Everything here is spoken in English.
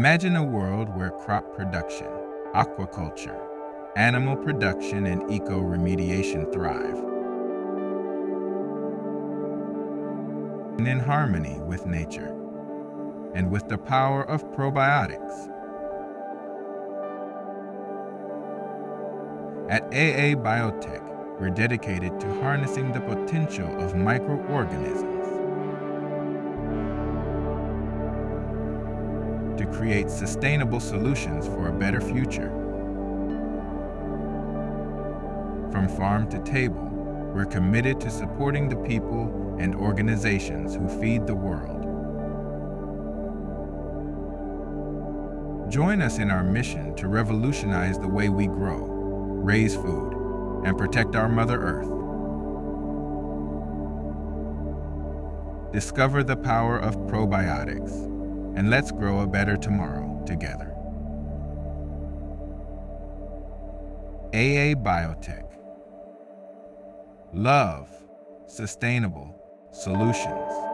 Imagine a world where crop production, aquaculture, animal production, and eco-remediation thrive, in harmony with nature and with the power of probiotics. At AA Biotek, we're dedicated to harnessing the potential of microorganisms to create sustainable solutions for a better future. From farm to table, we're committed to supporting the people and organizations who feed the world. Join us in our mission to revolutionize the way we grow, raise food, and protect our Mother Earth. Discover the power of probiotics, and let's grow a better tomorrow together. AA Biotek. Love, sustainable solutions.